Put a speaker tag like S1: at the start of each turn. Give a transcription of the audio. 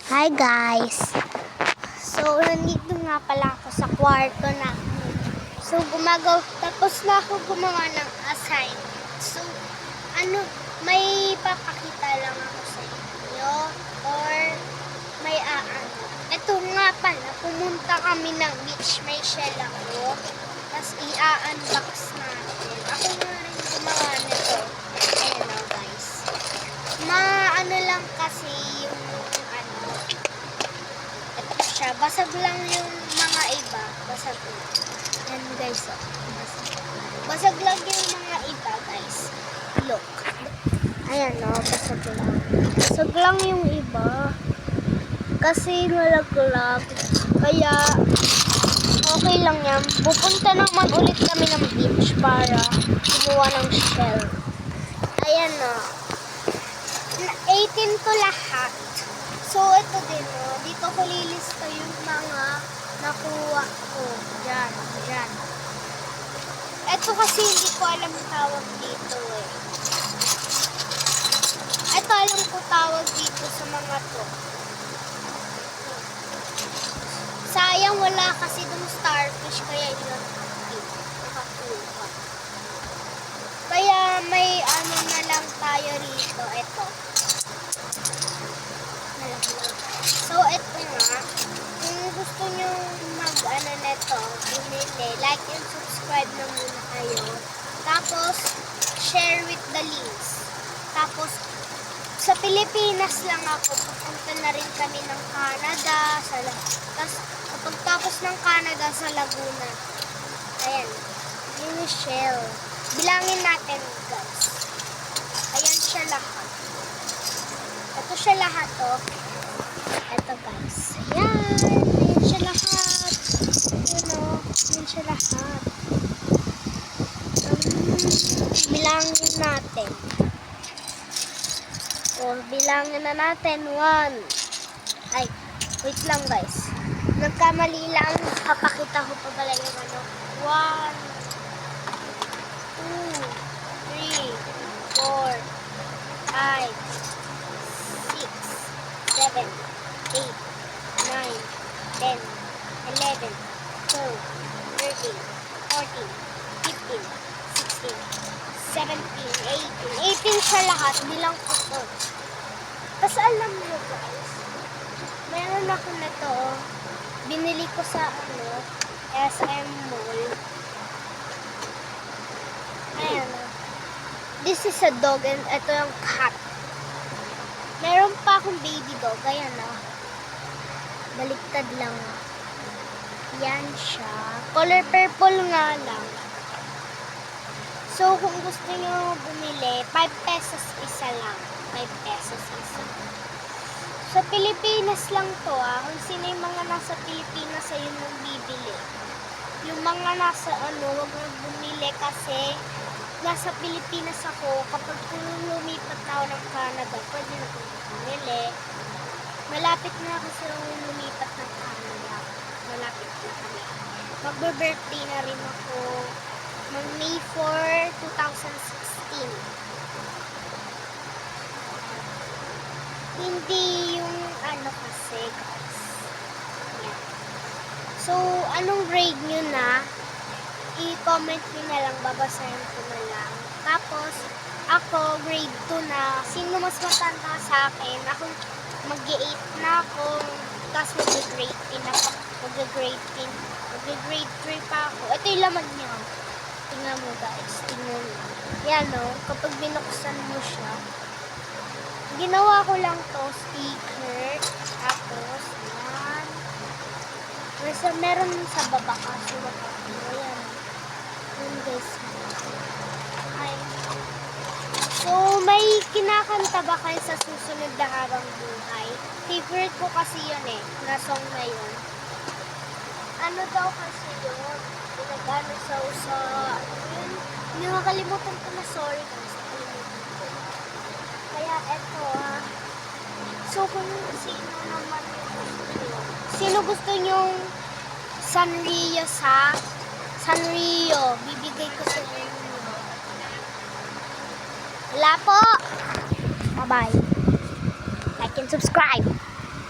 S1: Hi guys! So, nandito nga pala ako sa kwarto na. So, tapos na ako gumawa ng assignment. So, may papakita lang ako sa inyo or may Ito nga pala, pumunta kami ng beach, may shell ako. Tapos i-unbox natin. Ako nga rin gumawa nito. Ayan o guys. Lang kasi yung ito siya. Basag lang yung mga iba. Basag lang. Yan guys. Basag lang yung mga iba guys. Look. Ayan o. Basag lang. Basag lang yung iba. Kasi nalaglag. Kaya okay lang yan. Pupunta naman ulit kami ng beach para kumuha ng shell. Ayan o. 18 to lahat. So, ito din o. Dito ko lilista yung mga nakuha ko. Diyan. Diyan. Ito kasi hindi ko alam tawag dito eh. Ito alam ko tawag dito sa mga to. Sayang wala kasi dun starfish kaya yun nakakuha. Kaya may na lang tayo rito. Ito. So, ito nga. Kung gusto nyo neto, bumili, like and subscribe na muna kayo. Tapos, share with the links. Tapos, sa Pilipinas lang ako. Pupunta na rin kami ng Canada. Tapos, kapag tapos ng Canada, sa Laguna. Ayan. Yung shell. Bilangin natin, guys. Ayan siya lahat. Ito siya lahat, oh. Ito, guys. Ayan. Ayan siya lahat. Ayan, oh. Ayan siya lahat. Bilangin natin. O, bilangin na natin. 1. Ay, wait lang, guys. Nagkamali lang. Papakita ko pa pala yung 1. 2, 3, 4, 5, 6, 7, 8, 9, 10, 11, 12, 13, 14, 15, 16, 17, 18. 18 siya lahat. Bilang ko to. Tapos alam mo guys, mayroon ako na to. Binili ko sa SM Mall. Ayan. This is a dog and ito yung cat. Meron pa akong baby dog. Ayan o. Baliktad lang. Yan siya. Color purple nga lang. So, kung gusto nyo bumili, 5 pesos isa lang. 5 pesos isa. Sa Pilipinas lang to Kung sino yung mga nasa Pilipinas ay yung bibili. Yung mga nasa wag mo bumili kasi nasa Pilipinas ako. Kapag lumipat na ako ng Canada, pwede na kong bumili. Malapit na kasi lumipat ng Canada. Malapit na kami. Magbe-birthday na rin ako. May 4, 2016. Hindi yung kasi guys. Yan. So, anong grade nyo na? I-comment nyo na lang, babasahin ko na lang. Tapos, ako, grade 2 na. Sino mas matanda sa akin? Ako, mag-8 na ako. Tapos, mag-grade 10 ako. Mag-grade 10. Mag-grade 3 pa ako. Ito yung laman niya. Tingnan mo guys. Tingnan mo. Yan kapag binuksan mo siya. Ginawa ko lang to sticker. Tapos, yan. Meron sa baba kasi yan. Yan guys. Ay. So, may kinakanta ba kayo sa susunod na habang buhay? Favorite ko kasi yun na song na yun. Ano daw kasi yun? Pinagano sa yun. Hindi makalimutan ko na, sorry guys. Kaya eto So, kung sino naman yung gusto nyo. Sino gusto nyong Sanrio Sanrio. Bibigay ko sa inyo. Wala po. Bye-bye. Like and subscribe.